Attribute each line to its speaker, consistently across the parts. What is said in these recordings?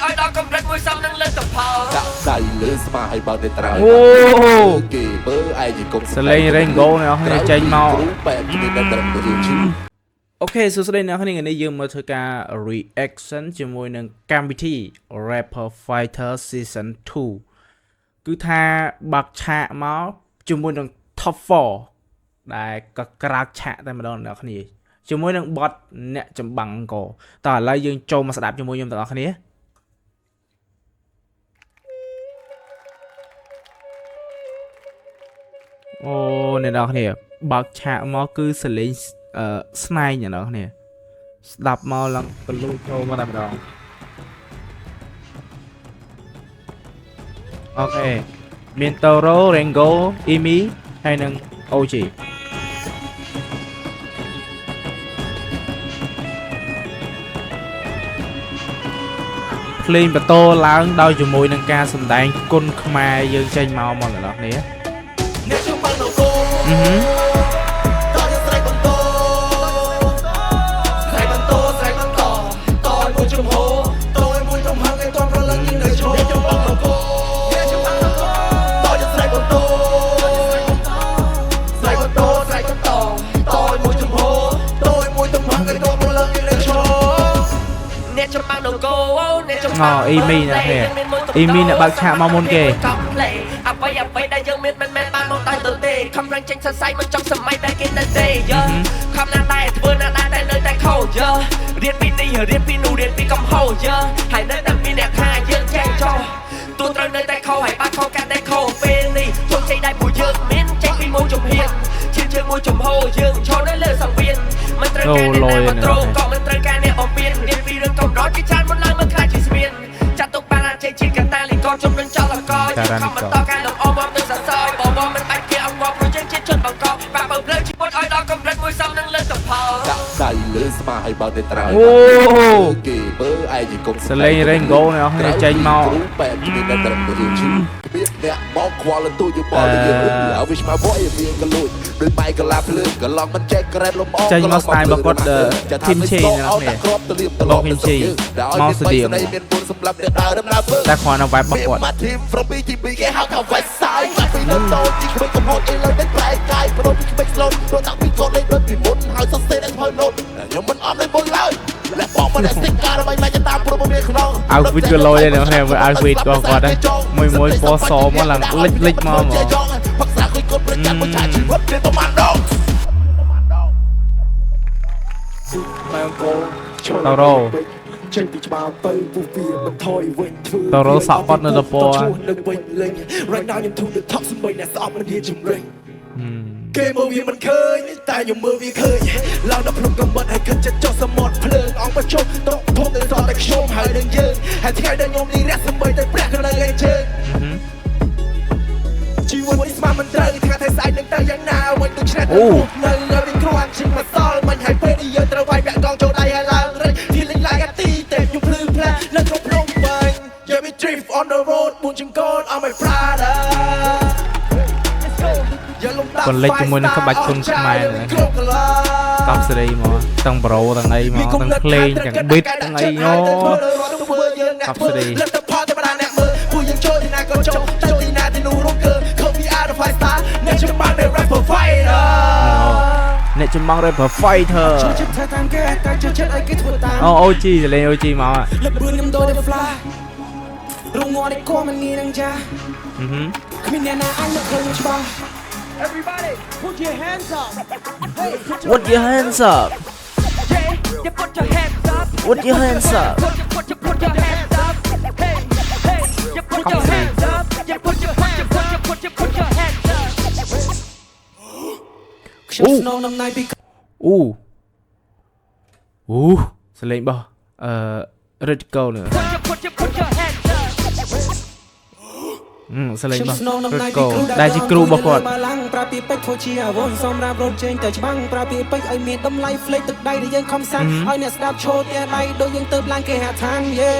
Speaker 1: ឲ្យដល់កម្រិតមួយសំនឹងលើកទៅផល
Speaker 2: ដាក់ដៃលើស្មាឲ្យបើទៅត្រើយគេមើលឯងជង្គង់
Speaker 3: សលេង Rainbow អ្នកនរចេញមក
Speaker 2: បែបនេះដល់ត្រឹមទៅជឿ
Speaker 3: អូខេសួស្តីអ្នកនាងនេះយើងមើលធ្វើការ reaction ជាមួយនឹងកម្មវិធី Rapper Fighter Season 2 គឺថាបាក់ឆាកមកជាមួយនឹង Top 4 ដែលក៏ក្រាកឆាកតែម្ដងអ្នកនាងជាមួយនឹង bot អ្នកចម្បាំងអង្គរតើឥឡូវយើងចូលមកស្ដាប់ជាមួយខ្ញុំទាំងអស់គ្នាអូអ្នកនរគ្នាបាក់ឆាកមកគឺសលេងស្នែងអ្នកនរគ្នាស្ដាប់មកឡើងបលូចូលមកតែម្ដងអូខេមាន Toro Rango Imi ហើយនឹង OG ភ្លេងបន្ទោឡើងដោយជាមួយនឹងការសម្ដែងគុណខ្មែរយើងចេញមកអ្នកនរគ្នាអ៊ីមីណាហេអ៊ីមីអ្នកបើកឆាកមកមុនគេអ្វីដែលយើងមានមិនមែនបានមកតែទៅទេខំរឹងចេញសរសៃមិនចង់សម័យតែគេនៅទេខំណាស់ដែរធ្វើណាស់ដែរតែនៅតែខូចរៀនពីនេះរៀនពីនោះរៀនពីកំហុសហើយនៅតែមានអ្នកថាយើងចេះចោះទូត្រូវនៅតែខុសហើយបាត់ខុសកាត់តែខុសពេលនេះជោគជ័យដែលពួកយើងមានចេញពីមុខជំហានឈាមជើងមួយចំហយើងឈរនៅលើសង្វៀនមិនត្រូវការអ្នកណាមកត្រូវក៏មិនត្រូវការអ្នកបំពេញរៀនពីរឿងកំណត់ជាច្រើនមុនឡើងមិនខ្លាចជាស្មានចាត់ទុកបានអាចជាកតាលីកោជំរុញចលករយើងខំបន្តការលំអមមកទៅសរសើរបងមិនបាច់គេអង្គមកព្រោះយើងជាជនបង្កបាក់បើលើជីវិតឲ្យដល់កម្រិតមួយសំនឹងលើកទៅផលដាក់ដៃលើស្មាឲ្យបើទៅត្រើយគេមើលឯងជង្គង់សលេង Rainbow អ្នកនរចេញមក
Speaker 2: បែបនេះដល់ត្រឹមទៅជឿអ្នកមកខ្វល់ទូយបងយើងអវិស្មាវយវាក៏លួចដោយបែកកលាភ្លើងក៏ឡងមិនចេះក្រែតលំអ
Speaker 3: ចេញមកស្ទាយរបស់គាត់ធីមឈេអ្នកនរបងធីមឈេមកស្ទៀម
Speaker 2: មានពុនសម្រាប់អ្នកដើរដំណើរ
Speaker 3: តែគ្រាន់តែ vibe របស់គាត់
Speaker 2: ทีม from BTB គេហៅថា West Side ពីលើតូចទីក្មេងកំហុសអីលើតែប្រែកាយប្រដៅពីក្មេងស្លូតព្រោះតាំងពីកូនលេងដូចពីមុនហើយសរសេរតែហើយណូតខ្ញុំមិនអត់ដូចមុនឡើយและបងមិនតែស្ទិកការដើម្បីមកតាមព្រោះមានក្នុង
Speaker 3: outfit ក៏លយដែរអ្នកមើល outfit របស់គាត់ដែរមួយពណ៌សមកឡើងលិចមក
Speaker 2: ផឹកស្រាគុយគាត់ប្រចាំមួយឆាជីវិតវាប្រមាណដង
Speaker 3: ម៉ែអង្គតរោ
Speaker 2: ចេញពីច្បាប់ទៅពុះវាបន្ថយវិញធ្វើ
Speaker 3: តរោសក់គាត់នៅតពណ៌
Speaker 2: Right now ខ្ញុំ to the top សម្បីអ្នកស្អប់មិនហ៊ានជំរុញគេមើលវាមិនឃើញតែខ្ញុំមើលវាឃើញឡើងដល់ភ្នំកំបិតហើយគិតចិត្តចុះសមុទ្រភ្លើងអង្គប្រជុំត្រកធំទៅសតតែខ្ញុំហើយនឹងយើងហើយថ្ងៃដែលខ្ញុំនេះរះសម្បីតែព្រះក៏នៅឯជើងជីវិតនេះស្មានមិនត្រូវថ្ងៃតែស្អែកនឹងទៅយ៉ាងណាវិញដូចឆ្នេរទៅនៅលើវិញគ្រាន់ជាងមកសល់មិនហើយពេលនេះយើងត្រូវវាយពាក់កងចូលដៃហើយឡើងរិចទីលេងឡាយអាទីតែខ្ញុំភ្លឺផ្លានៅក្នុងភ្នំវិញ Yeah we drift on the road មួយចង្កូត on my Prada
Speaker 3: គាត់លេចជាមួយនឹងក្បាច់គុណខ្មែរតាមសេរីមកទាំងប្រូទាំងអីមកទាំងភ្លេងទាំង beat ទាំងអីយោតាមសេរី
Speaker 2: ពួកយើងចូលទីណាក៏ចូលទៅទីណាទីនោះរកគឺ Copy out of five star អ្នកចម្បាំង rapper fighter
Speaker 3: អ្នកចម្បាំង rapper fighter អូ OG សលេង OG មកលបឿនខ្ញុំដូច fly រងងាត់ឯកមិនងាយនឹងចាគ្មានអ្នកណាអាចមកឃើញច្បាស់
Speaker 1: Everybody put your hands up
Speaker 3: Hey put your hands up
Speaker 1: Yeah you put your hands up
Speaker 3: Put your hands up
Speaker 1: Put your hands up Hey you put your hands up You put your hands up Put your hands up
Speaker 3: អូសលេងបោះRitco nữaសលេងបោះ Ritco ដែលជាគ្រូរបស់គាត់
Speaker 4: ប្រាពីពេជ្រធ្វើជាអាវុធសម្រាប់រត់ចេញតែច្បាំងប្រាពីពេជ្រឲ្យមានតម្លៃផ្លេចទឹកដៃដែលយើងខំសាំឲ្យអ្នកស្ដាប់ឈរតែដៃដូចយើងទៅឡើងគេហៅថានយេ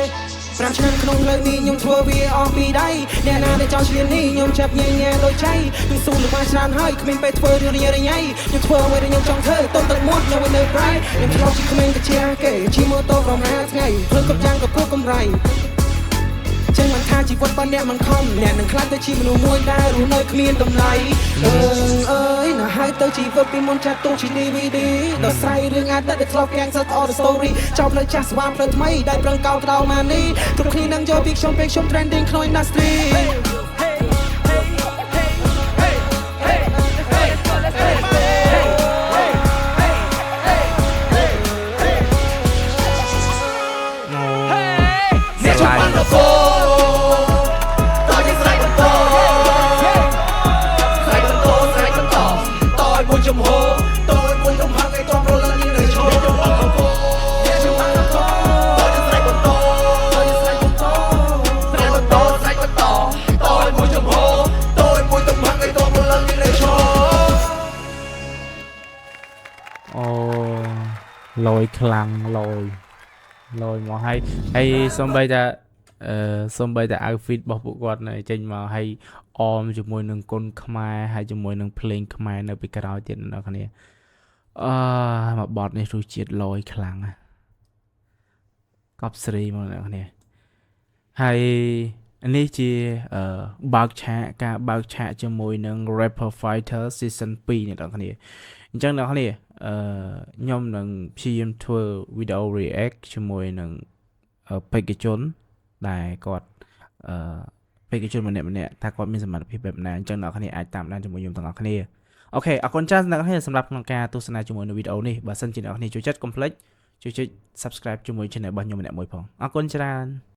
Speaker 4: 5ឆ្នាំក្នុងលើនេះខ្ញុំធ្វើវាអស់ពីដៃអ្នកណាដែលចង់ឆ្លៀននេះខ្ញុំចាប់ញ៉ែញ៉ែដូចចៃខ្ញុំស៊ូនឹងបានច្រើនហើយគ្មានពេលធ្វើរឿងរញ៉ៃខ្ញុំធ្វើអ្វីដែលខ្ញុំចង់ធ្វើទុំទឹកមុតខ្ញុំនៅប្រៃខ្ញុំឆ្លងជាក្មេងកាជាគេជិះម៉ូតូក្រុម5ថ្ងៃធ្វើគ្រប់យ៉ាងក៏ព្រោះកម្រៃ ចឹងមិនថាជីវិតរបស់អ្នកមិនខំអ្នកនឹងខ្លាចទៅជាមនុស្សមួយដែលរស់នៅគ្មានតម្លៃអើយណាហើយទៅជីវិតពីមុនចាត់ទុកជា DVD ដល់ស្រ័យរឿងអាទិត្យដែលធ្លាប់កាំងសិតអត់ story ចប់លើចាស់ស្វាមផ្លូវថ្មីដែលប្រឹងកោតក្តៅម៉ានីគ្រប់គ្នានឹងយកពីខ្ញុំពេលខ្ញុំ trending ក្នុង industry
Speaker 3: ลอยคลังลอยมาให้ส้มใบจะส้มใบจะเอาฟิตบอกบุกวดในใจมาให้ออมจมูกหนึ่งก้นขมายให้จมูกหนึ่งเพลงขมายในปีกระดาษเจ็ดนั่นคนนี้มาบอดในรูจิตลอยคลังกับซีมาแล้วคนนี้ให้อันนี้จีบักแชะการบักแชะจมูกหนึ่ง Rapper Fighter Season ปีเนี่ยคนนี้จังแล้วคนนี้ย่อมหนึ่งพิมพ์ทัวร์วิดีโอ react ชั่วโมงหนึ่งไปกิจนได้กอดไปกิจนมันเนี่ยถ้ากอดมีสมรรถภาพแบบนั้นจังแล้วคนนี้อาจตามได้ชั่วโมงยุ่งต่างคนนี้โอเคขอบคุณจ้านะครับสำหรับการตุสนาชั่วโมงในวิดีโอนี้บัดสันจินเอาคนนี้ช่วยจัดคอมเพล็กช่วย subscribe ชั่วโมงช่องไหนบ้างยุ่งเนี่ยมวยพองขอบคุณจ้า